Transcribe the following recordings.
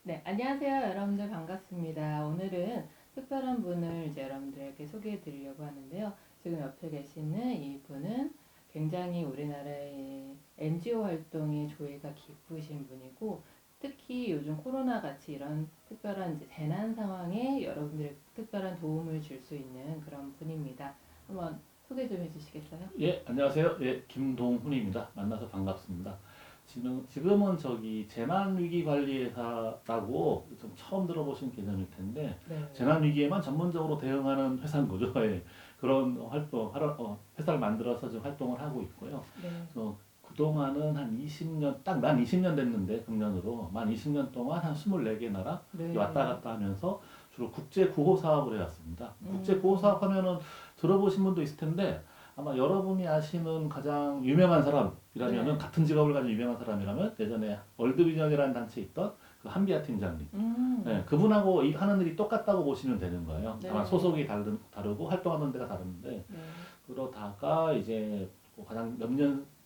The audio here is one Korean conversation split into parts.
네, 안녕하세요. 여러분들 반갑습니다. 오늘은 특별한 분을 이제 여러분들에게 소개해 드리려고 하는데요. 지금 옆에 계시는 이분은 굉장히 우리나라의 NGO 활동에 조예가 깊으신 분이고, 특히 요즘 코로나 같이 이런 특별한 이제 재난 상황에 여러분들의 특별한 도움을 줄 수 있는 그런 분입니다. 한번 소개 좀 해주시겠어요? 예, 안녕하세요. 예, 김동훈입니다. 만나서 반갑습니다. 지금은 재난위기관리회사라고 좀 처음 들어보신 개념일 텐데, 네. 재난위기에만 전문적으로 대응하는 회사인 거죠. 예, 그런 회사를 만들어서 지금 활동을 하고 있고요. 네. 그동안은 한 20년, 딱 만 20년 됐는데, 금년으로 만 20년 동안 한 24개 나라 네. 왔다 갔다 하면서 주로 국제 구호 사업을 해왔습니다. 국제 구호 음. 사업 하면은 들어보신 분도 있을 텐데, 아마 여러분이 아시는 가장 유명한 사람이라면은, 네. 같은 직업을 가진 유명한 사람이라면 예전에 월드비전이라는 단체에 있던 그 한비아 팀장님, 네, 음. 그분하고 하는 일이 똑같다고 보시면 되는 거예요. 다만 네. 소속이 다르고 활동하는 데가 다른데, 네. 그러다가 이제 뭐 가장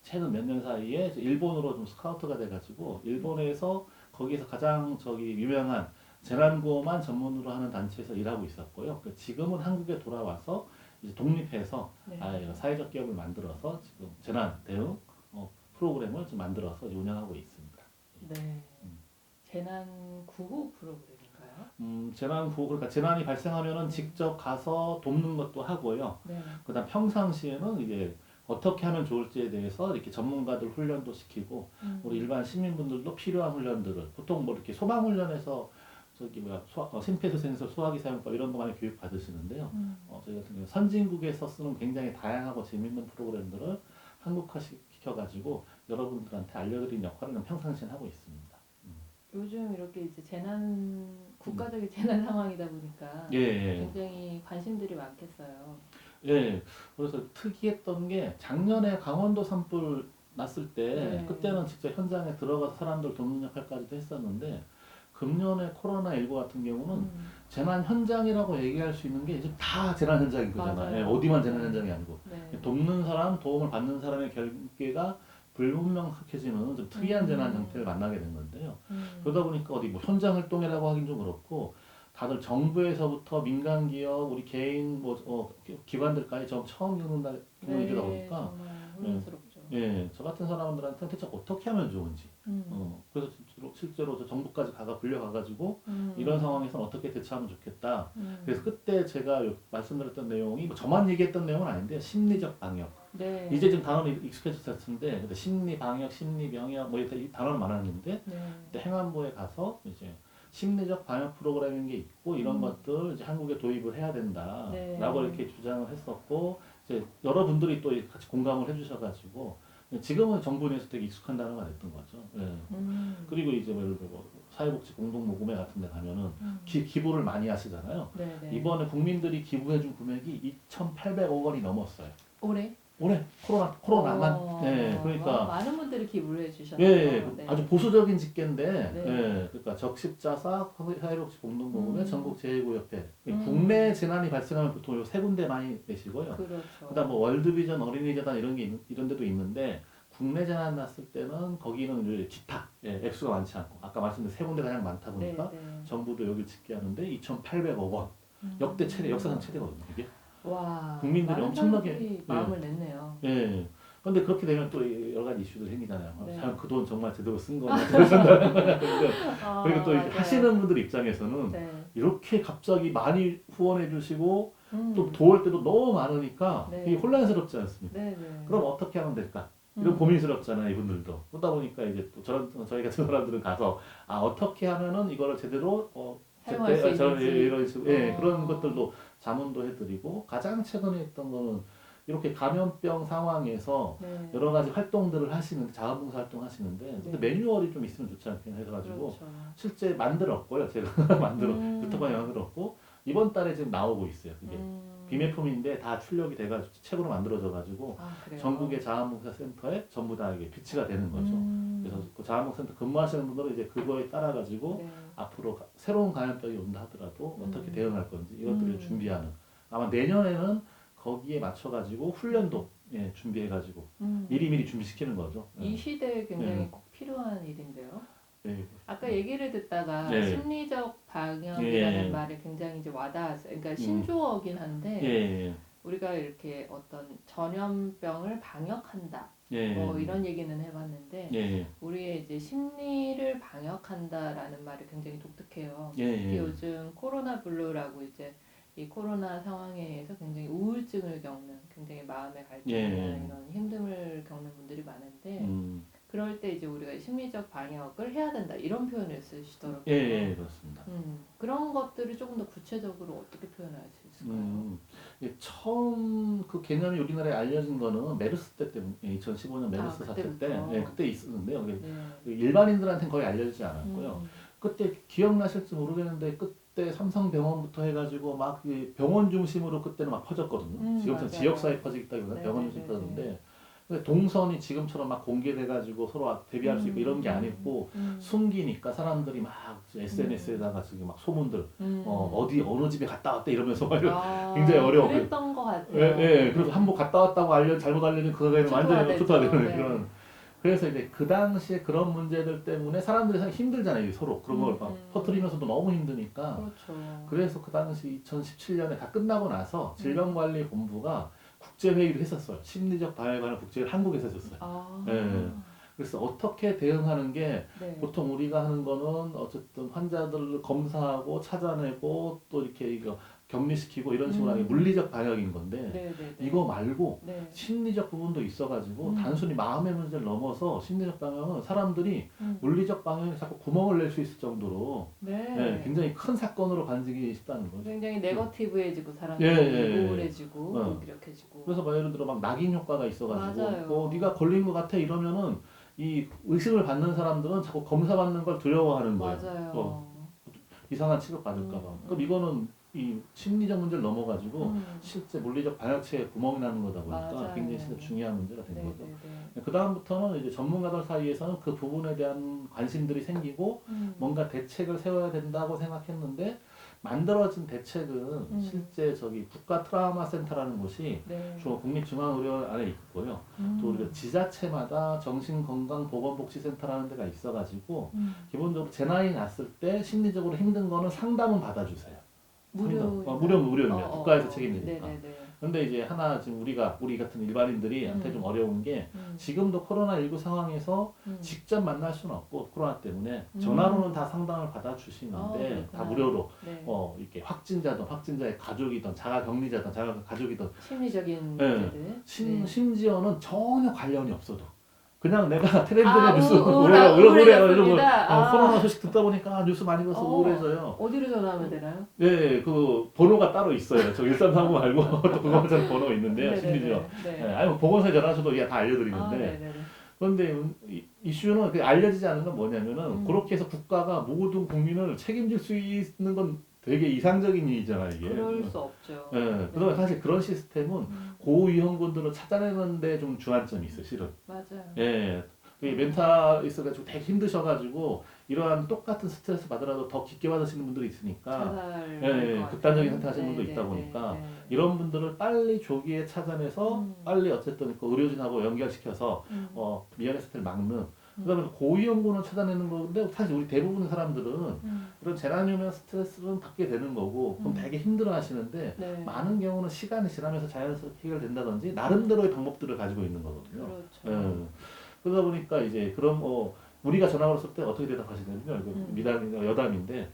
최근 몇 년 사이에 이제 일본으로 좀 스카우트가 돼가지고 일본에서 거기서 가장 유명한 재난구호만 전문으로 하는 단체에서 일하고 있었고요. 지금은 한국에 돌아와서 이제 독립해서 네. 아예 사회적 기업을 만들어서 지금 재난 대응 프로그램을 좀 만들어서 이제 운영하고 있습니다. 네. 음. 재난 구호 프로그램인가요? 그러니까 재난이 발생하면은 네. 직접 가서 돕는 것도 하고요. 네. 그다음 평상시에는 이제 어떻게 하면 좋을지에 대해서 이렇게 전문가들 훈련도 시키고, 우리 음. 일반 시민분들도 필요한 훈련들을 보통 뭐 이렇게 소방 훈련에서 심폐소생술, 소화기 사용법 이런 거 많이 교육 받으시는데요. 음. 저희 같은 경우 선진국에서 쓰는 굉장히 다양하고 재밌는 프로그램들을 한국화 시켜가지고 여러분들한테 알려드리는 역할을 평상시에 하고 있습니다. 음. 요즘 이렇게 이제 재난 음. 국가적인 재난 상황이다 보니까 예, 예. 굉장히 관심들이 많겠어요. 예. 그래서 특이했던 게 작년에 강원도 산불 났을 때 네. 그때는 직접 현장에 들어가서 사람들 돕는 역할까지도 했었는데, 금년에 코로나19 같은 경우는 음. 재난 현장이라고 얘기할 수 있는 게 이제 다 재난 현장인 거잖아요. 예, 맞아요. 어디만 재난 네. 현장이 아니고 네. 돕는 사람, 도움을 받는 사람의 결계가 불분명해지는 좀 특이한 재난 형태를 음. 만나게 된 건데요. 음. 그러다 보니까 어디 뭐 현장 활동이라고 하긴 좀 그렇고, 다들 정부에서부터 민간 기업, 우리 개인 기관들까지 처음 겪는 일이다 네, 보니까, 정말 예, 혼란스럽죠. 저 같은 사람들한테 대체 어떻게 하면 좋은지, 음. 그래서 실제로 저 정부까지 불려가가지고 이런 음. 상황에서는 어떻게 대처하면 좋겠다. 그래서 음. 그때 제가 말씀드렸던 내용이 뭐 저만 얘기했던 내용은 아닌데, 심리적 방역. 이제 네. 좀 단어는 익숙해졌을 텐데, 근데 심리 방역, 심리 병역 뭐 이렇게 이 단어는 많았는데, 네. 그때 행안부에 가서 이제 심리적 방역 프로그램인 게 있고 이런 음. 것들 이제 한국에 도입을 해야 된다라고 네. 이렇게 주장을 했었고, 이제 여러분들이 또 같이 공감을 해주셔가지고 지금은 정부 내에서 되게 익숙한 단어가 됐던 거죠. 예. 음. 그리고 이제 뭐 예를 들어 사회복지 공동모금회 같은 데 가면은 음. 기부를 많이 하시잖아요. 네네. 이번에 국민들이 기부해준 금액이 2,800억 원이 넘었어요. 올해? 올해 코로나만. 네, 그러니까 많은 분들이 기부를 예, 예, 해주셨네요. 네. 아주 보수적인 집계인데, 네. 예, 그러니까 적십자사 사회복지 공동모금회 음. 전국재해구협회, 음. 국내 재난이 발생하면 보통 세 군데 많이 내시고요. 그다음 그렇죠. 뭐 월드비전, 어린이재단 이런 데도 있는데, 국내 재난 났을 때는 거기는 이제 기타, 액수가 많지 않고, 아까 말씀드린 세 군데 가장 많다 네, 보니까 네. 정부도 여기 집계하는데 2,800억 원, 역사상 최대거든요, 이게. 와, 국민들이 많은 엄청나게, 사람들이 예, 마음을 냈네요. 예. 근데 그렇게 되면 또 여러 가지 이슈들이 생기잖아요. 네. 과연 그 돈 정말 제대로 쓴 거냐, 제대로 쓴다는 거냐. 그리고 또 이렇게 맞아요. 하시는 분들 입장에서는 네. 이렇게 갑자기 많이 후원해 주시고 또 음. 도울 때도 너무 많으니까 네. 이게 혼란스럽지 않습니까? 네, 네. 그럼 어떻게 하면 될까? 이런 음. 고민스럽잖아요, 이분들도. 그러다 보니까 이제 또 저희 같은 사람들은 가서 어떻게 하면은 이거를 제대로 사용할 수 이런 있는지. 식으로, 그런 것들도 자문도 해드리고, 가장 최근에 했던 거는 이렇게 감염병 상황에서 네. 여러 가지 활동들을 하시는데, 자원봉사 활동 하시는데, 근데 네. 매뉴얼이 좀 있으면 좋지 않겠나 해가지고 그렇죠. 실제 만들었고요. 제가 유튜브에 만들었고, 이번 달에 지금 나오고 있어요. 그게 비매품인데 다 출력이 돼가지고 책으로 만들어져가지고 그래요? 전국의 자원봉사 센터에 전부 다 이게 비치가 되는 거죠. 그래서 음. 그 자원봉사 센터 근무하시는 분들은 이제 그거에 따라가지고 네. 앞으로 새로운 감염병이 온다 하더라도 어떻게 대응할 건지 이것들을 음. 준비하는, 아마 내년에는 거기에 맞춰가지고 훈련도 준비해가지고 음. 미리미리 준비시키는 거죠. 이 시대에 굉장히 예. 꼭 필요한 일인데요. 네. 아까 얘기를 듣다가 네. 심리적 방역이라는 예. 말이 굉장히 이제 와닿았어요. 그러니까 음. 신조어긴 한데 예. 우리가 이렇게 어떤 전염병을 방역한다. 예. 뭐 이런 얘기는 해봤는데 예. 우리의 이제 심리를 방역한다라는 말이 굉장히 독특해요. 예. 특히 요즘 코로나 블루라고 이제 이 코로나 상황에 의해서 굉장히 우울증을 겪는 굉장히 마음의 갈등이나 예. 이런 힘듦을 겪는 분들이 많은데 음. 그럴 때 이제 우리가 심리적 방역을 해야 된다 이런 표현을 쓰시더라고요. 예. 그렇습니다. 그런 것들을 조금 더 구체적으로 어떻게 표현할 수 있을까요? 이게 처음 그 개념이 우리나라에 알려진 거는 메르스 때 때문에 2015년 메르스 사태 때 그때부터. 예, 그때 있었는데요. 네. 일반인들한테는 거의 알려지지 않았고요. 음, 그때 기억나실지 모르겠는데 그때 삼성병원부터 해가지고 막이 병원 중심으로 그때는 막 퍼졌거든요. 지금처럼 맞아요. 지역사회 퍼지기보다 네, 병원 네, 중심 네, 퍼졌는데 근데 동선이 지금처럼 막 공개돼가지고 서로 대비할 수 있고 이런 게 아니고 숨기니까 사람들이 막 SNS에다가 지금 막 소문들 어디 어느 집에 갔다 왔다 이러면서 막 굉장히 어려워. 그랬던 것 같아요. 예, 예. 그래서 한번 갔다 왔다고 잘못 알려진 그거에 완전히 초토화됐죠. 초토화되는 네. 그런. 그래서 이제 그 당시에 그런 문제들 때문에 사람들이 사실 힘들잖아요, 서로. 그런 걸 막 퍼뜨리면서도 너무 힘드니까. 그렇죠. 그래서 그 당시 2017년에 다 끝나고 나서 질병관리본부가 국제회의를 했었어요. 심리적 방역에 관한 국제회의를 한국에서 했었어요. 예. 그래서 어떻게 대응하는 게 네. 보통 우리가 하는 거는 어쨌든 환자들을 검사하고 찾아내고 또 이렇게 이거 격리시키고 이런 식으로 하는 게 물리적 방역인 건데 네, 네, 네. 이거 말고 네. 심리적 부분도 있어가지고 음. 단순히 마음의 문제를 넘어서 심리적 방향은 사람들이 음. 물리적 방향에 자꾸 구멍을 낼 수 있을 정도로 네. 예, 굉장히 큰 사건으로 간직이 쉽다는 거죠. 굉장히 네거티브해지고 사람들이 예, 예, 예. 우울해지고 무기력해지고. 그래서 막 예를 들어 막 낙인 효과가 있어가지고 맞아요. 네가 걸린 것 같아 이러면은 이 의심을 받는 사람들은 자꾸 검사 받는 걸 두려워하는 거예요. 맞아요. 이상한 취급 받을까봐. 그럼 이거는 이 심리적 문제를 넘어가지고 실제 물리적 방역체에 구멍이 나는 거다 보니까 맞아요. 굉장히 진짜 중요한 문제가 된 네, 거죠. 네, 네. 그 다음부터는 이제 전문가들 사이에서는 그 부분에 대한 관심들이 생기고 뭔가 대책을 세워야 된다고 생각했는데 만들어진 대책은 실제 저기 국가 트라우마 센터라는 곳이 네. 국립중앙의료 안에 있고요. 또 우리가 지자체마다 정신건강보건복지센터라는 데가 있어가지고 기본적으로 제 나이 났을 때 심리적으로 힘든 거는 상담은 받아주세요. 무료입니다. 국가에서 책임지니까. 네네네. 근데 이제 하나 지금 우리 같은 일반인들이한테 좀 어려운 게 지금도 코로나19 상황에서 직접 만날 수는 없고 코로나 때문에 전화로는 다 상담을 받아주시는데 다 무료로 네. 이렇게 확진자든 확진자의 가족이든 자가격리자든 가족이든 심리적인 네. 문제들. 심지어는 전혀 관련이 없어도 그냥 내가 텔레비전에 뉴스 우울해졌습니다. 이런 코로나 소식 듣다 보니까 뉴스 많이 봐서 우울해져요. 어디로 전화하면 되나요? 네, 그 번호가 따로 있어요. 저 1339 말고 또 그거만 번호 있는데요. 심리죠. 네. 아니 뭐 보건소에 전화하셔도 다 알려드리는데 네네네. 그런데 이슈는 알려지지 않는 건 뭐냐면은 그렇게 해서 국가가 모든 국민을 책임질 수 있는 건 되게 이상적인 일이잖아요, 이게. 그럴 수 없죠. 예. 그다음에 사실 그런 시스템은 고위험군들을 찾아내는 데 좀 주안점이 있어요, 실은. 맞아요. 예. 멘탈이 있어가지고 되게 힘드셔가지고 이러한 똑같은 스트레스 받으라도 더 깊게 받으시는 분들이 있으니까 극단적인 선택 하시는 분도 있다 보니까 이런 분들을 빨리 조기에 찾아내서 빨리 어쨌든 그 의료진하고 연결시켜서 미연의 사태를 막는 그다음에 고위험군을 찾아내는 건데 사실 우리 대부분의 사람들은 그런 재난유면 스트레스는 받게 되는 거고 그럼 되게 힘들어 하시는데 많은 경우는 시간이 지나면서 자연스럽게 해결된다든지 나름대로의 방법들을 가지고 있는 거거든요. 그렇죠. 그러다 보니까 이제 그럼 우리가 전화 걸었을 때 어떻게 대답하시냐면요. 미담이나 여담인데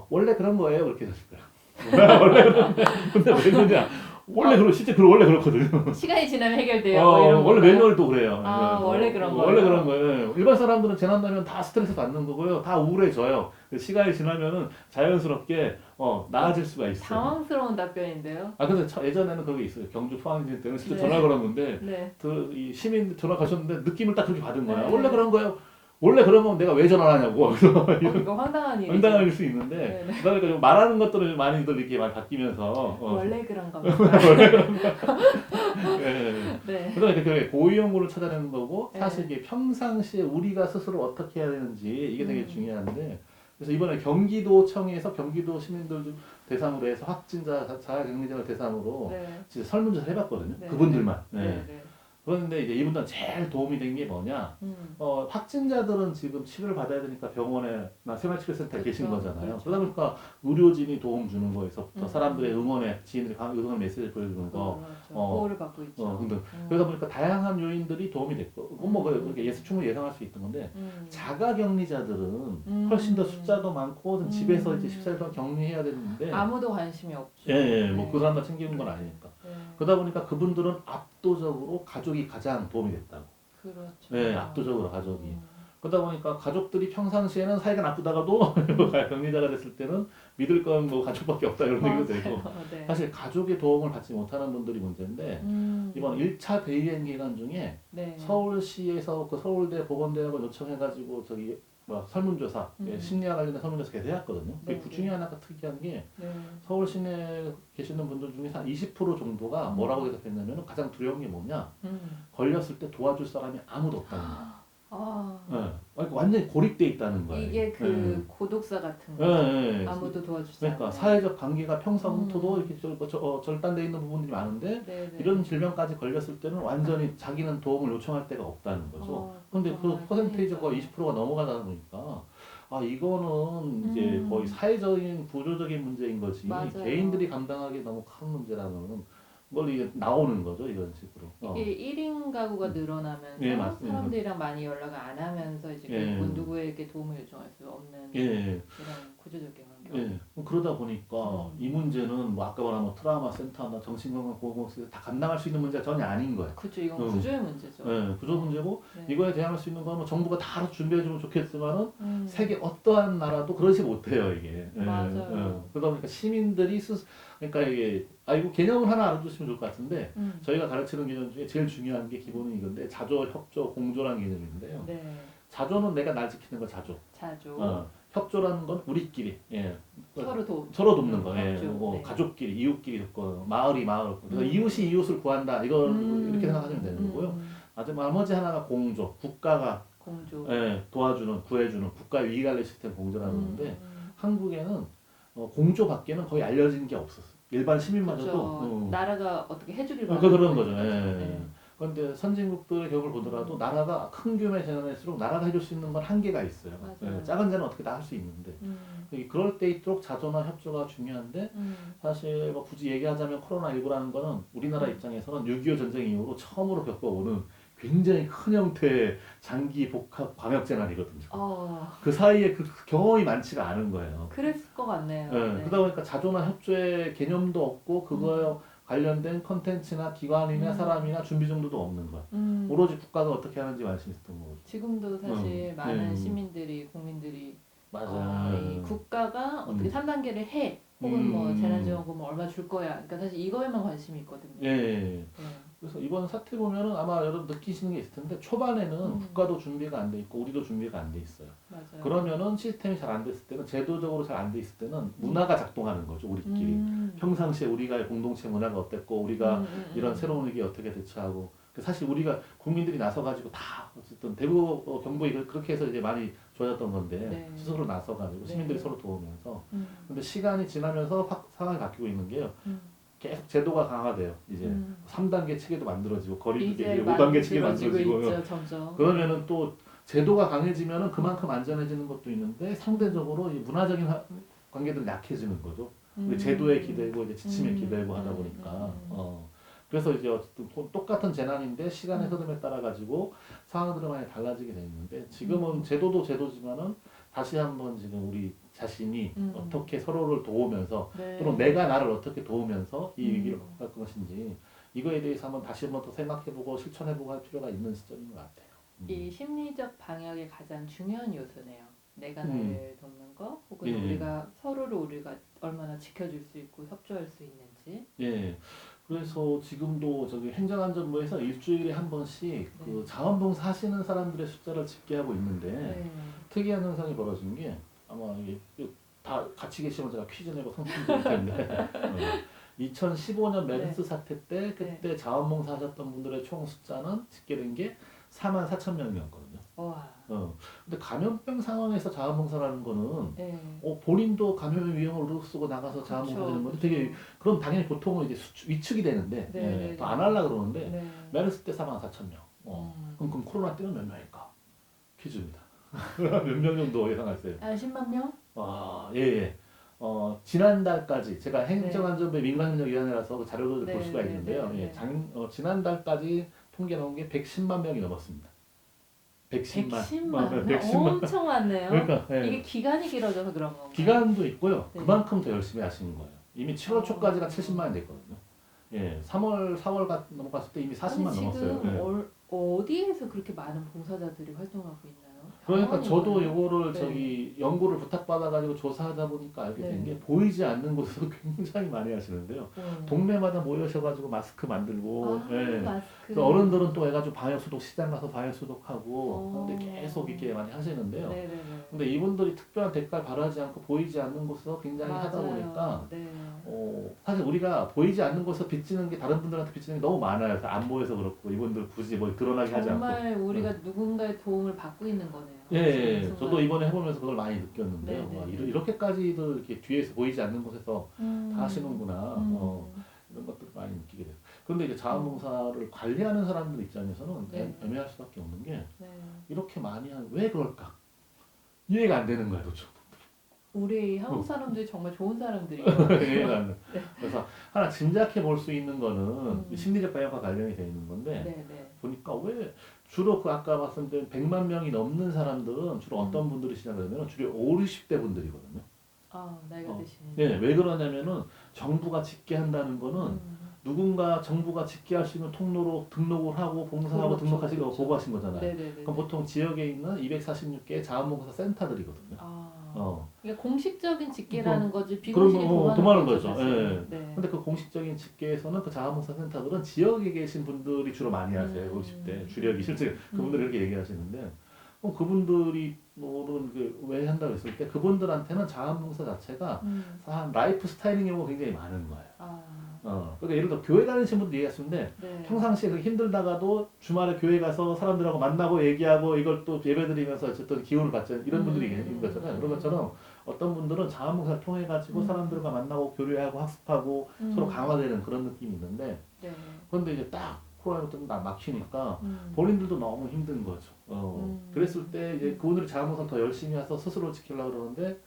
원래 그런 거예요. 그렇게 하실 거예요. 원래 그런데 근데 왜 그러냐? 실제 원래 그렇거든요. 시간이 지나면 해결돼요. 이런 원래 건가요? 매뉴얼도 그래요. 원래 그런 거예요. 원래 그런 거예요. 일반 사람들은 재난 나면 다 스트레스 받는 거고요. 다 우울해져요. 시간이 지나면은 자연스럽게 나아질 수가 있어요. 당황스러운 답변인데요. 근데 예전에는 그게 있어요. 경주 포항진 때는 실제 전화 걸었는데 네. 이 시민 전화 가셨는데 느낌을 딱 그렇게 받은 거야. 네. 원래 그런 거예요. 원래 그러면 내가 왜 전화를 하냐고. 이거 황당한 일이죠. 황당할 수 있는데 그러니까 좀 말하는 것들을 많이들 이렇게 많이 바뀌면서 원래 그런 겁니다. 네. 그러니까 고위험군을 찾아내는 거고 사실 이게 평상시에 우리가 스스로 어떻게 해야 되는지 이게 되게 중요한데 그래서 이번에 경기도청에서 경기도 시민들 대상으로 해서 확진자 자가격리자를 대상으로 진짜 설문조사를 해봤거든요. 그분들만. 그런데 이제 이분들은 제일 도움이 된 게 뭐냐? 확진자들은 지금 치료를 받아야 되니까 병원에나 생활치료센터에 계신 그렇죠. 거잖아요. 그렇죠. 그러다 보니까 의료진이 도움 주는 거에서부터 음. 사람들의 응원에 지인들이 응원 메시지 보여주는 거, 그렇죠. 어, 보호를 받고 있죠. 근데 그러다 보니까 다양한 요인들이 도움이 됐고, 그건 뭐 충분히 예상할 수 있던 건데 자가격리자들은 훨씬 더 숫자도 많고 집에서 이제 14일 동안 격리해야 되는데 아무도 관심이 없죠. 예, 뭐 네. 그 사람만 챙기는 건 아니니까. 네. 그러다 보니까 그분들은 압도적으로 가족이 가장 도움이 됐다고. 그렇죠. 네, 압도적으로 가족이. 음. 그러다 보니까 가족들이 평상시에는 사이가 나쁘다가도 격리자가 됐을 때는 믿을 건 뭐 가족밖에 없다 이런 얘기도 되고 네. 사실 가족의 도움을 받지 못하는 분들이 문제인데 이번 1차 대유행 기간 중에 네. 서울시에서 그 서울대 보건대학을 요청해가지고 저기 뭐 설문조사 심리와 관련된 설문조사 계속 해왔거든요. 네, 그 중에 하나가 특이한 게 네. 서울 시내에 계시는 분들 중에 한 20% 정도가 뭐라고 대답했냐면 가장 두려운 게 뭐냐 걸렸을 때 도와줄 사람이 아무도 없다는 거야. 네. 완전히 고립돼 있다는 거야. 이게 그 네. 고독사 같은 거. 네. 아무도 도와주지 그러니까 않아요. 사회적 관계가 평소부터도 이렇게 절단돼 있는 부분들이 많은데 네, 네. 이런 질병까지 걸렸을 때는 완전히 자기는 도움을 요청할 데가 없다는 거죠. 근데 그 퍼센테이지가 거의 20%가 넘어가다 보니까 이거는 이제 거의 사회적인 구조적인 문제인 거지 맞아요. 개인들이 감당하기 너무 큰 문제라는 걸 이게 나오는 거죠 이런 식으로. 이게 1인 가구가 늘어나면서 예, 맞습니다. 사람들이랑 많이 연락을 안 하면서 이제 예. 결국은 누구에게 도움을 요청할 수 없는 예. 이런 구조적인 환경. 예. 그러다 보니까 이 문제는 뭐 아까 말한 뭐 트라우마 센터나 정신건강보건센터 다 감당할 수 있는 문제가 전혀 아닌 거예요. 그렇죠. 이건 구조의 문제죠. 예, 구조 문제고 네. 이거에 대항할 수 있는 건 뭐 정부가 다 알아서 준비해주면 좋겠지만은 세계 어떠한 나라도 그러지 못해요 이게. 예, 맞아요. 그러다 보니까 시민들이 그러니까 이게 이거 개념을 하나 알아두시면 좋을 것 같은데 저희가 가르치는 개념 중에 제일 중요한 게 기본은 이건데 자조, 협조, 공조라는 개념인데요. 네. 자조는 내가 날 지키는 거 자조. 자조. 협조라는 건 우리끼리. 예. 서로 돕는 거. 예. 협조. 뭐 네. 가족끼리, 이웃끼리 돕고 마을이 마을. 그래서 이웃이 이웃을 구한다. 이걸 이렇게 생각하시면 되는 거고요. 나머지 하나가 공조. 국가가 공조. 예, 도와주는, 구해주는 국가 위기관리 시스템 공조라는 건데 한국에는 공조밖에는 거의 알려진 게 없었어요. 일반 시민마저도. 그렇죠. 나라가 어떻게 해주길 그런 거죠. 예. 네. 그런데 선진국들의 경우를 보더라도 나라가 큰 규모의 재난일수록 나라가 해줄 수 있는 건 한계가 있어요. 맞아요. 작은 재는 어떻게 다 할 수 있는데 그럴 때 있도록 자조나 협조가 중요한데 사실 뭐 굳이 얘기하자면 코로나19라는 거는 우리나라 입장에서는 6.25 전쟁 이후로 처음으로 겪어오는 굉장히 큰 형태의 장기 복합 광역 재난이거든요. 그 사이에 그 경험이 많지가 않은 거예요. 그랬을 것 같네요. 네. 네. 그러다 보니까 자조나 협조의 개념도 없고 그거에 관련된 컨텐츠나 기관이나 사람이나 준비 정도도 없는 거야. 오로지 국가가 어떻게 하는지 관심 있었던 거죠. 지금도 사실 많은 시민들이 국민들이 이 국가가 어떻게 3단계를 해 혹은 뭐 재난지원금을 얼마 줄 거야. 그러니까 사실 이거에만 관심이 있거든요. 예. 네. 그래서 이번 사태 보면은 아마 여러분 느끼시는 게 있을 텐데 초반에는 국가도 준비가 안 돼 있고 우리도 준비가 안 돼 있어요. 맞아요. 그러면은 시스템이 잘 안 됐을 때는 제도적으로 잘 안 돼 있을 때는 문화가 작동하는 거죠 우리끼리. 평상시에 우리가 공동체 문화가 어땠고 우리가 이런 새로운 위기에 어떻게 대처하고 사실 우리가 국민들이 나서가지고 다 어쨌든 대구 경북이 그렇게 해서 이제 많이 좋아졌던 건데 네. 스스로 나서가지고 시민들이 네. 서로 도우면서 근데 시간이 지나면서 상황이 바뀌고 있는 게요. 계속 제도가 강화돼요. 이제 3단계 체계도 만들어지고 거리두기 5단계 체계 만들어지고 있죠, 점점. 그러면은 또 제도가 강해지면은 그만큼 안전해지는 것도 있는데 상대적으로 이 문화적인 관계들은 약해지는 거죠. 제도에 기대고 이제 지침에 기대고 하다 보니까 그래서 이제 어쨌든 똑같은 재난인데 시간의 흐름에 따라 가지고 상황들이 많이 달라지게 돼 있는데 지금은 제도도 제도지만은 다시 한번 지금 우리 자신이 어떻게 서로를 도우면서 네. 또는 내가 나를 어떻게 도우면서 이 위기를 극복할 것인지 이거에 대해서 한번 다시 한번 더 생각해보고 실천해보고 할 필요가 있는 시점인 것 같아요. 이 심리적 방역의 가장 중요한 요소네요. 내가 나를 돕는 거 혹은 예. 우리가 서로를 우리가 얼마나 지켜줄 수 있고 협조할 수 있는지. 예. 그래서 지금도 저기 행정안전부에서 일주일에 한 번씩 그 자원봉사 하시는 사람들의 숫자를 집계하고 있는데 특이한 현상이 벌어진 게 아마 이게 다 같이 계시면 제가 퀴즈 내고 상품 드릴 텐데 2015년 메르스 사태 때 그때 자원봉사 하셨던 분들의 총 숫자는 집계된 게 44,000명이었거든요. 와. 근데 감염병 상황에서 자원봉사라는 거는 네. 본인도 감염의 위험을 무릅쓰고 나가서 자원봉사 되는 건데 되게 그럼 당연히 보통은 이제 위축이 되는데 네, 더 안 하려고 그러는데 네. 메르스 때 44,000명. 그럼 코로나 때는 몇 명일까? 퀴즈입니다. 몇 명 정도 예상하세요? 한 10만 명? 예, 예. 지난달까지 제가 네. 행정안전부 민간협력위원회라서 그 자료를 네, 볼 수가 네, 있는데요. 네, 예, 네. 지난달까지 통계 나온 게 110만 명이 넘었습니다. 110만. 110만 명? 110만. 엄청 많네요. 그러니까 예. 이게 기간이 길어져서 그런 건가요? 기간도 있고요. 네. 그만큼 더 열심히 하시는 거예요. 이미 7월 초까지가 70만이 됐거든요. 예, 3월, 4월 넘어갔을 때 이미 40만 아니, 넘었어요. 지금 예. 어디에서 그렇게 많은 봉사자들이 활동하고 있나요? 그러니까 저도 병원인가요? 요거를 네. 저기 연구를 부탁받아가지고 조사하다 보니까 알게 된 게 네. 보이지 않는 곳에서 굉장히 많이 하시는데요. 동네마다 모여셔가지고 마스크 만들고, 아, 예. 마스크. 그래서 어른들은 또 해가지고 방역소독 시장 가서 방역소독하고 하는데 계속 이렇게 많이 하시는데요. 네네네. 근데 이분들이 특별한 대가를 바라지 않고 보이지 않는 곳에서 굉장히 하다 맞아요. 보니까 네. 사실 우리가 보이지 않는 곳에서 빚지는 게 다른 분들한테 빚지는 게 너무 많아요. 그래서 안 보여서 그렇고 이분들 굳이 뭐 드러나게 하지 않고. 정말 우리가 누군가의 도움을 받고 있는 거네요. 예, 지금 저도 이번에 해보면서 그걸 많이 느꼈는데요. 네, 네, 와, 네. 이렇게까지도 이렇게 뒤에서 보이지 않는 곳에서 다 하시는구나. 음. 이런 것들을 많이 느끼게 돼요. 그런데 이제 자원봉사를 관리하는 사람들 입장에서는 네. 애매할 수밖에 없는 게 네. 이렇게 많이 하는 왜 그럴까? 이해가 안 되는 거예요, 도대체. 우리 한국 사람들이 정말 좋은 사람들이에요. 이해가 안 돼. 그래서 하나 짐작해 볼 수 있는 거는 음. 심리적 방역과 관련이 되어 있는 건데 네네. 보니까 왜 주로 그 아까 말씀드린 100만 명이 넘는 사람들은 주로 음. 어떤 분들이시냐 그러면 주로 5, 60대 분들이거든요. 아, 나이가 드신. 네, 왜 그러냐면은 정부가 집계한다는 거는 음. 누군가 정부가 집계할 수 있는 통로로 등록을 하고 봉사하고 그렇죠, 등록하시고 그렇죠. 보고하신 거잖아요. 네네네. 그럼 보통 지역에 있는 246개 자원봉사 센터들이거든요. 아. 어. 그러니까 공식적인 집계라는 거지 그런 비공식이 거 도마는 거죠. 사실. 예. 네. 근데 그 공식적인 집계에서는 그 자원봉사 센터들은 지역에 계신 분들이 주로 많이 하세요. 50대 주력이 실제 그분들이 이렇게 얘기하시는데 그분들이 뭐는 왜 한다고 했을 때 그분들한테는 자원봉사 자체가 한 라이프 스타일인 경우가 굉장히 많은 거예요. 아. 그러니까 예를 들어 교회 다니시는 분들 얘기하시는데 네. 평상시에 그렇게 힘들다가도 주말에 교회 가서 사람들하고 만나고 얘기하고 이걸 또 예배드리면서 어쨌든 기운을 받자 이런 분들이 있는 거잖아요. 그런 것처럼 어떤 분들은 자원봉사를 통해 가지고 사람들과 만나고 교류하고 학습하고 서로 강화되는 그런 느낌이 있는데 네. 그런데 이제 딱 코로나부터 막히니까 음. 본인들도 너무 힘든 거죠. 그랬을 때 이제 그분들이 자원봉사 더 열심히 해서 스스로 지키려고 그러는데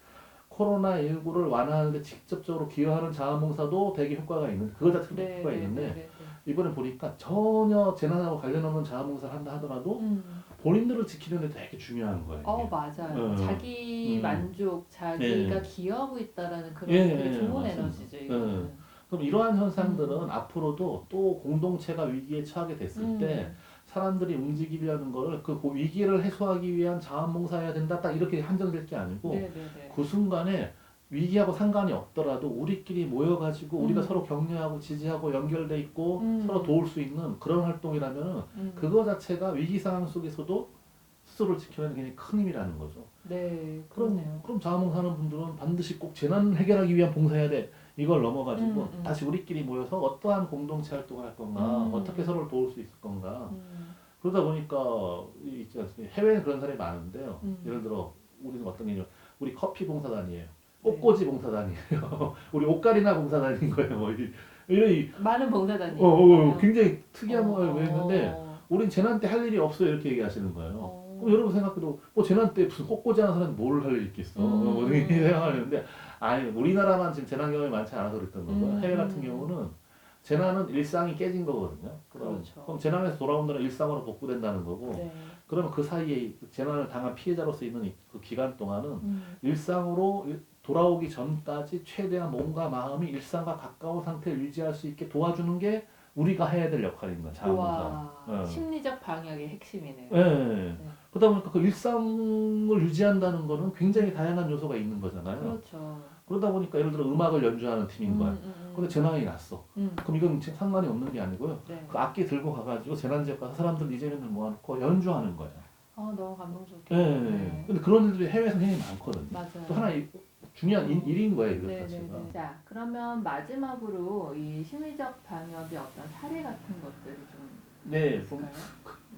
코로나19를 완화하는데 직접적으로 기여하는 자원봉사도 되게 효과가 있는 그거 자체도 네, 효과가 네, 있는데 네, 네. 이번에 보니까 전혀 재난하고 관련 없는 자원봉사를 한다 하더라도 본인들을 지키는 데 되게 중요한 거예요. 이게. 맞아요. 자기 만족, 자기가 네. 기여하고 있다라는 그런 예, 되게 예, 좋은 맞습니다. 에너지죠. 이거는. 그럼 이러한 현상들은 앞으로도 또 공동체가 위기에 처하게 됐을 때 사람들이 움직이려는 거를 그 위기를 해소하기 위한 자원봉사해야 된다 딱 이렇게 한정될 게 아니고 네네네. 그 순간에 위기하고 상관이 없더라도 우리끼리 모여가지고 우리가 서로 격려하고 지지하고 연결돼 있고 서로 도울 수 있는 그런 활동이라면은 그거 자체가 위기 상황 속에서도 스스로를 지켜내는 굉장히 큰 힘이라는 거죠. 네, 그럼 그러네요. 자원봉사하는 분들은 반드시 꼭 재난 해결하기 위한 봉사해야 돼. 이걸 넘어가지고 음. 다시 우리끼리 모여서 어떠한 공동체 활동을 할 건가, 어떻게 서로를 도울 수 있을 건가. 그러다 보니까 있지 않습니까? 해외에는 그런 사람이 많은데요. 예를 들어 우리는 어떤 개념, 우리 커피 봉사단이에요. 꽃꽂이 봉사단이에요. 우리 옷가리나 봉사단인 거예요. 뭐 이런 많은 봉사단이. 굉장히 특이한 걸 했는데 우린 재난 때 할 일이 없어요. 이렇게 얘기하시는 거예요. 그럼 여러분 생각해도 재난 때 무슨 꽃꽂이 하는 사람이 뭘 할 일 있겠어. 뭐 이렇게 생각하는데 아니 우리나라만 지금 재난 경험이 많지 않아서 그랬던 거고요. 해외 같은 경우는 재난은 일상이 깨진 거거든요. 그렇죠. 그럼 재난에서 돌아온 데는 일상으로 복구된다는 거고 네. 그러면 그 사이에 재난을 당한 피해자로서 있는 그 기간 동안은 일상으로 돌아오기 전까지 최대한 몸과 마음이 일상과 가까운 상태를 유지할 수 있게 도와주는 게 우리가 해야 될 역할인 거야. 자원봉사. 심리적 방역의 핵심이네요. 네. 그러다 보니까 그 일상을 유지한다는 거는 굉장히 다양한 요소가 있는 거잖아요. 그렇죠. 그러다 보니까 예를 들어 음악을 연주하는 팀인 거야. 근데 재난이 났어. 그럼 이건 상관이 없는 게 아니고요. 네. 그 악기 들고 가가지고 재난지역 가서 사람들 이재명을 모아놓고 연주하는 거예요. 너무 감동스럽게. 네. 근데 그런 일들이 해외에서 굉장히 많거든요. 맞아요. 또 하나의 중요한 일인 거예요, 이것 자체가. 네네네. 자, 그러면 마지막으로 이 심리적 방역의 어떤 사례 같은 것들을 좀 네, 있을까요?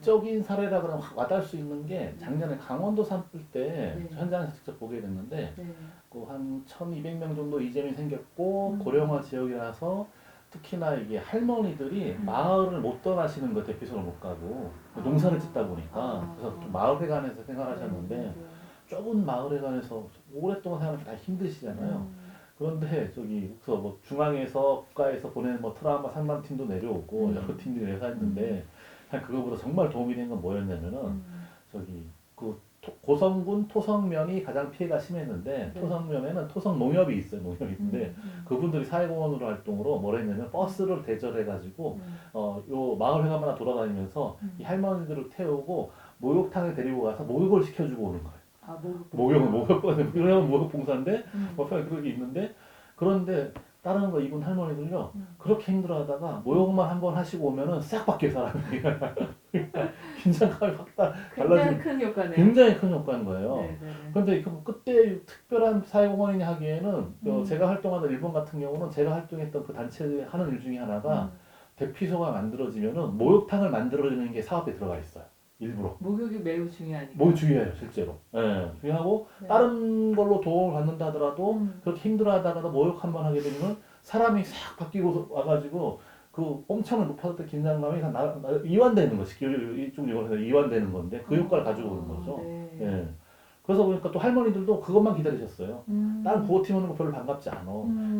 극적인 사례라 그러면 확 와닿을 수 있는 게 작년에 강원도 산불 때 네. 현장에서 직접 보게 됐는데 네. 그 한 1,200명 정도 이재민이 생겼고 음. 고령화 지역이라서 특히나 이게 할머니들이 마을을 못 떠나시는 거 대피소를 못 가고 농사를 짓다 보니까 그래서 좀 마을회관에서 생활하셨는데 네. 좁은 마을회관에서 오랫동안 생활하기 다 힘드시잖아요. 그런데 저기 그래서 뭐 중앙에서 국가에서 보낸 뭐 트라우마 상담팀도 내려오고 여러 팀들이 내려서 했는데 그거보다 정말 도움이 된 건 뭐였냐면은 저기 그 고성군 토성면이 가장 피해가 심했는데 네. 토성면에는 토성 농협이 있어요. 농협이 있는데 그분들이 사회공헌으로 활동으로 뭘 했냐면 버스를 대절해가지고 요 마을 회관마다 돌아다니면서 이 할머니들을 태우고 목욕탕에 데리고 가서 목욕을 시켜주고 오는 거예요. 아, 목욕 봉사인데 뭐 그런 게 있는데 그런데 다른 거 이분 할머니들요 그렇게 힘들어하다가 목욕만 한번 하시고 오면은 싹 바뀌어 사람이 긴장감이 확 굉장히 달라지는 큰 효과네요. 굉장히 큰 효과인 거예요. 네. 그런데 그때 특별한 사회공헌이니 하기에는 제가 활동하던 일본 같은 경우는 제가 활동했던 그 단체 하는 일 중에 하나가 대피소가 만들어지면은 목욕탕을 만들어주는 게 사업에 들어가 있어요. 일부러. 목욕이 매우 중요하니까. 목욕 중요해요, 실제로. 예, 중요하고 네. 다른 걸로 도움을 받는다 하더라도 그렇게 힘들어하다가도 목욕 한번 하게 되면 사람이 싹 바뀌고 와가지고 그 엄청난 높아졌던 긴장감이 이완되는 거지. 이쪽 용어로 이완되는 건데 그 효과를 가지고 오는 거죠. 네. 예. 그래서 보니까 또 할머니들도 그것만 기다리셨어요. 다른 구호팀 오는 거 별로 반갑지 않아.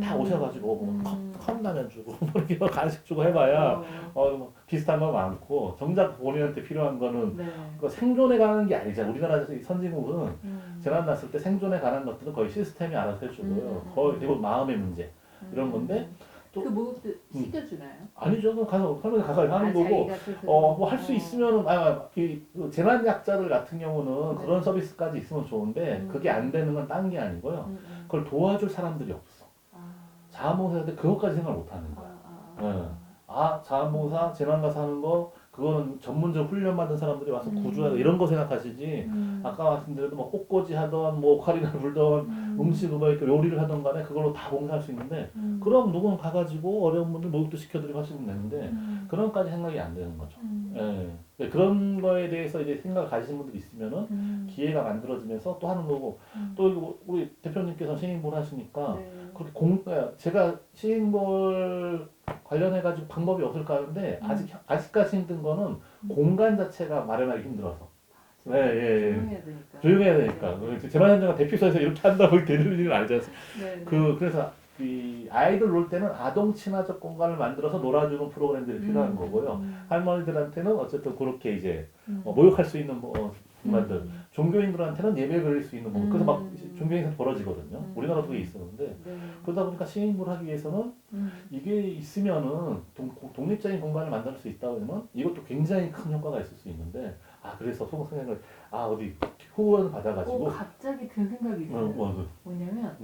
다 오셔가지고 뭐 컵라면 주고 뭐 이렇게 간식 주고 해봐야 뭐 비슷한 거 많고 정작 본인한테 필요한 거는 네. 그 생존에 가는 게 아니잖아. 우리나라 선진국은 재난 났을 때 생존에 관한 것들은 거의 시스템이 알아서 해주고요. 거의 대부분 마음의 문제 이런 건데 또 그 목욕도 시켜주나요? 아니죠. 그럼 가서 할머니 가서 하는 거고 뭐 할 수 있으면 그 재난약자들 같은 경우는 네. 그런 서비스까지 있으면 좋은데 그게 안 되는 건 딴 게 아니고요. 그걸 도와줄 사람들이 없어. 자원봉사자들 그것까지 생각을 못 하는 거야. 자원봉사 재난가서 하는 거 그거는 전문적 훈련 받은 사람들이 와서 구조하고 이런 거 생각하시지. 아까 말씀드렸던 뭐 꽃꽂이 하던 뭐 오카리나 불던 음식 뭐 이렇게 요리를 하던 간에 그걸로 다 봉사할 수 있는데 그럼 누구는 가가지고 어려운 분들 목욕도 시켜드리고 하시면 되는데 그런 것까지 생각이 안 되는 거죠. 예. 그런 거에 대해서 이제 생각을 가지신 분들이 있으면은 기회가 만들어지면서 또 하는 거고 또 우리 대표님께서 시행볼 하시니까 그렇게 제가 시행볼 관련해가지고 방법이 없을까 하는데 아직까지 힘든 거는 공간 자체가 마련하기 힘들어서. 조용해야 되니까. 재난 현장가 대피소에서 이렇게 한다고 되는 일은 아니지 않습니까? 그래서 이 아이들 놀 때는 아동 친화적 공간을 만들어서 놀아주는 프로그램들이 필요한 거고요. 할머니들한테는 어쨌든 그렇게 이제 목욕할 수 있는 공간들, 종교인들한테는 예배 드릴 수 있는 공간. 그래서 막 종교인한테 벌어지거든요. 우리나라도 그게 있었는데 그러다 보니까 시행을 하기 위해서는 이게 있으면은 독립적인 공간을 만들 수 있다 그러면 이것도 굉장히 큰 효과가 있을 수 있는데 그래서 생각을 어디 후원 받아가지고 갑자기 든 생각이 있어요. 뭐냐면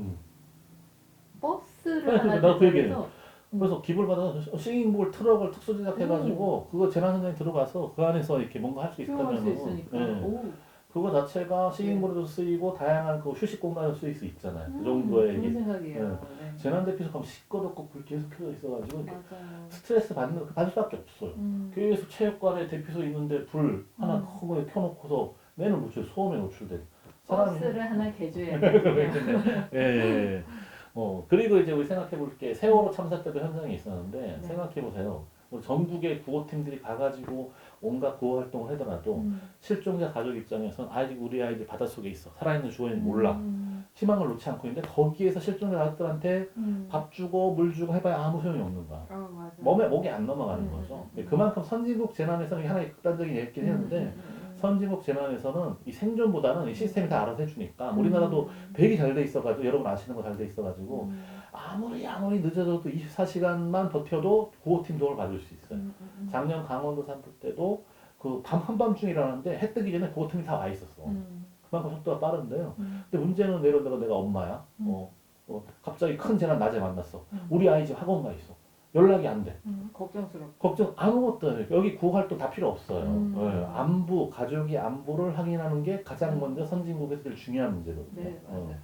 버스를 하나 나도 그 얘기해요. 대절해서 그래서 기부를 받아서 싱잉볼 트럭을 특수 제작해가지고 그거 재난 현장에 들어가서 그 안에서 이렇게 뭔가 할 수 수용할 수 있다면 있으니까. 그거 자체가 싱잉볼에도 쓰이고 다양한 그 휴식 공간에도 쓰일 수 있잖아요. 그 정도의 좋은 이게 생각이에요. 재난 대피소 가면 시끄럽고 불 계속 켜져 있어가지고 맞아요. 스트레스 받을 수밖에 없어요. 계속 체육관에 대피소 있는데 불 하나 크게 켜놓고서 내는 노출 소음에 노출된 버스를 하나 개조해야 되거든요. 예. 그리고 이제 우리 생각해 볼 게 세월호 참사 때도 현장에 있었는데 생각해 보세요. 전국의 구호팀들이 가가지고 온갖 구호 활동을 하더라도 실종자 가족 입장에서는 우리 아이들 바닷속에 있어. 살아있는 주원인지 몰라. 희망을 놓지 않고 있는데 거기에서 실종자 가족들한테 밥 주고 물 주고 해봐야 아무 소용이 없는 거야. 목에 안 넘어가는 거죠. 그만큼 선진국 재난에서는 하나의 극단적인 얘기긴 했는데 선진국 재난에서는 이 생존보다는 이 시스템이 다 알아서 해주니까 우리나라도 되게 잘 돼 있어가지고 여러분 아시는 거 잘 돼 있어가지고 아무리 늦어져도 24시간만 버텨도 구호팀 도움을 받을 수 있어요. 작년 강원도 산불 때도 그 밤 한밤중에 일어났는데 해 뜨기 전에 구호팀이 다 와 있었어. 그만큼 속도가 빠른데요. 근데 문제는 내가 엄마야. 갑자기 큰 재난 낮에 만났어. 우리 아이 집 학원 가 있어. 연락이 안 돼. 걱정스럽고. 걱정 아무것도 안 해. 여기 구호 활동 다 필요 없어요. 안부, 가족의 안부를 확인하는 게 가장 먼저 선진국에서 제일 중요한 문제거든요. 네, 맞아요.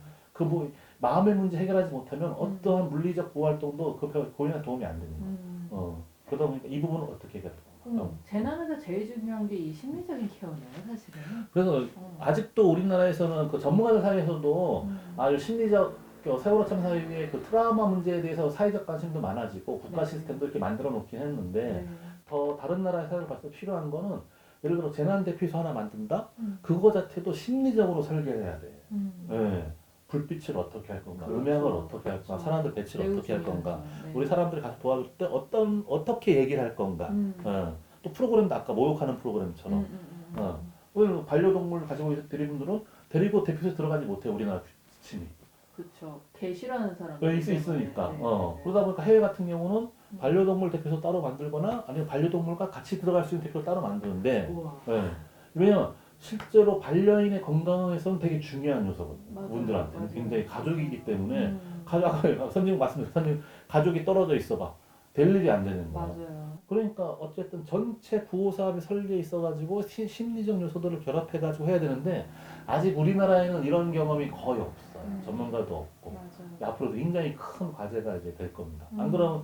마음의 문제 해결하지 못하면 어떠한 물리적 구호 활동도 본인한테 도움이 안 되는 거예요. 그러다 보니까 이 부분은 어떻게 해결할까? 재난에서 제일 중요한 게 이 심리적인 케어네요, 사실은. 그래서 아직도 우리나라에서는 그 전문가들 사이에서도 아주 심리적 세월호 참사 이후에 그 트라우마 문제에 대해서 사회적 관심도 많아지고 국가 네. 시스템도 이렇게 만들어 놓긴 했는데 네. 더 다른 나라의 사례를 봤을 때 필요한 거는 예를 들어 재난 대피소 하나 만든다? 음. 그거 자체도 심리적으로 설계를 해야 돼. 음. 예. 불빛을 어떻게 할 건가, 그렇죠. 음향을 어떻게 할 건가, 그렇죠. 사람들 배치를 매우 어떻게 할 중요하죠. 건가, 네. 우리 사람들이 가서 도와줄 때 어떻게 얘기를 할 건가. 또 프로그램도 아까 목욕하는 프로그램처럼. 오늘 반려동물 가지고 계신 분들은 데리고 대피소에 들어가지 못해 우리나라 지침이. 그렇죠. 개 싫어하는 사람. 있으니까. 네. 그러다 보니까 해외 같은 경우는 반려동물 대피소 따로 만들거나 아니면 반려동물과 같이 들어갈 수 있는 대피소 따로 만드는데 우와. 왜냐면 실제로 반려인의 건강에서는 되게 중요한 요소거든요. 맞아요. 분들한테는 맞아요. 굉장히 가족이기 때문에 맞아요. 선생님 말씀드린 선생님 가족이 떨어져 있어봐 될 일이 안 되는 거야. 맞아요. 그러니까 어쨌든 전체 구호 사업이 설계에 있어가지고 심리적 요소들을 결합해가지고 해야 되는데 아직 우리나라에는 이런 경험이 거의 없어요. 전문가도 없고. 맞아요. 앞으로도 굉장히 큰 과제가 이제 될 겁니다. 안 음. 그러면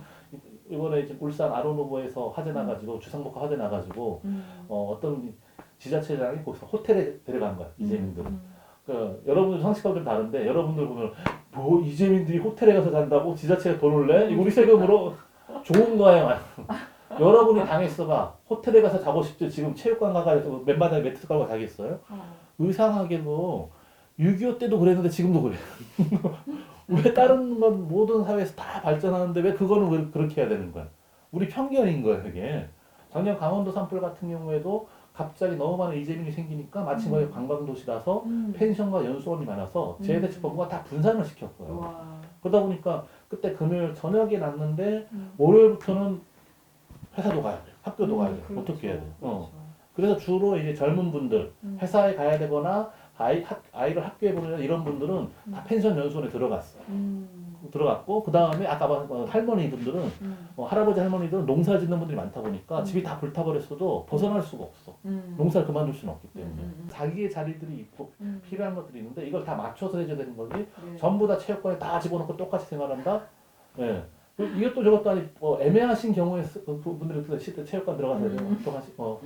이번에 지금 울산 아로노보에서 화재 나가지고 주상복합 화재 나가지고 어떤 지자체장이 거기서 호텔에 데려간 거야 이재민들. 그 여러분들 상식하고 좀 다른데 여러분들 보면 뭐 이재민들이 호텔에 가서 잔다고 지자체가 돈을 내? 이거 우리 세금으로 좋은 거예요. 여러분이 당했어봐. 호텔에 가서 자고 싶지 지금 체육관 가가지고 맨바닥에 매트 깔고 자겠어요? 의상하게도 6.25 때도 그랬는데 지금도 그래. 왜 다른 건 모든 사회에서 다 발전하는데 왜 그거는 왜 그렇게 해야 되는 거야? 우리 편견인 거야 그게. 작년 강원도 산불 같은 경우에도 갑자기 너무 많은 이재민이 생기니까 마침 거기 관광도시라서 펜션과 연수원이 많아서 재해대책본부가 다 분산을 시켰고요. 와. 그러다 보니까 그때 금요일 저녁에 났는데 월요일부터는 회사도 가야 돼, 학교도 가야 돼, 그렇죠. 어떻게 해야 돼? 그렇죠. 그래서 주로 이제 젊은 분들 회사에 가야 되거나 아이를 학교에 보내는 이런 분들은 다 펜션 연수원에 들어갔고 그 다음에 아까 말한 할머니분들은 할아버지 할머니들은 농사 짓는 분들이 많다 보니까 집이 다 불타버렸어도 벗어날 수가 없어. 농사를 그만둘 수는 없기 때문에 자기의 자리들이 있고 필요한 것들이 있는데 이걸 다 맞춰서 해줘야 되는 거지. 네. 전부 다 체육관에 다 집어넣고 똑같이 생활한다. 예. 이것도 저것도 아니 애매하신 경우에 그분들이 실제 체육관 들어가서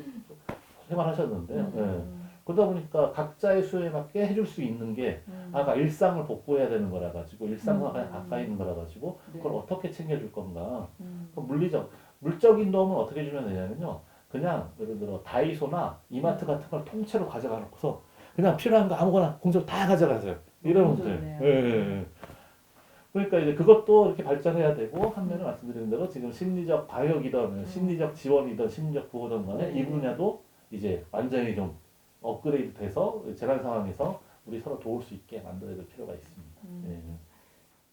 생활하셨는데 그러다 보니까 각자의 수요에 맞게 해줄 수 있는 게 아까 일상을 복구해야 되는 거라 가지고 일상과 그냥 가까이 있는 거라 가지고 그걸 어떻게 챙겨줄 건가. 물적인 도움은 어떻게 주면 되냐면요. 그냥 예를 들어 다이소나 이마트 같은 걸 통째로 가져가 놓고서 그냥 필요한 거 아무거나 공짜로 다 가져가세요. 이러면 돼. 그러니까 이제 그것도 이렇게 발전해야 되고 한면에 말씀드리는 대로 지금 심리적 방역이든 심리적 지원이든 심리적 보호든 간에 이 분야도 이제 완전히 좀 업그레이드 돼서 재난 상황에서 우리 서로 도울 수 있게 만들어야 될 필요가 있습니다.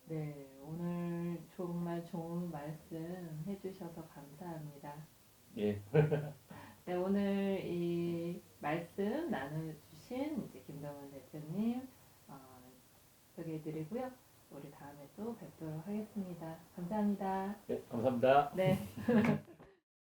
네, 오늘 정말 좋은 말씀 해주셔서 감사합니다. 예. 네, 오늘 이 말씀 나눠주신 이제 김동원 대표님 소개해드리고요. 우리 다음에 또 뵙도록 하겠습니다. 감사합니다. 네, 감사합니다. 네.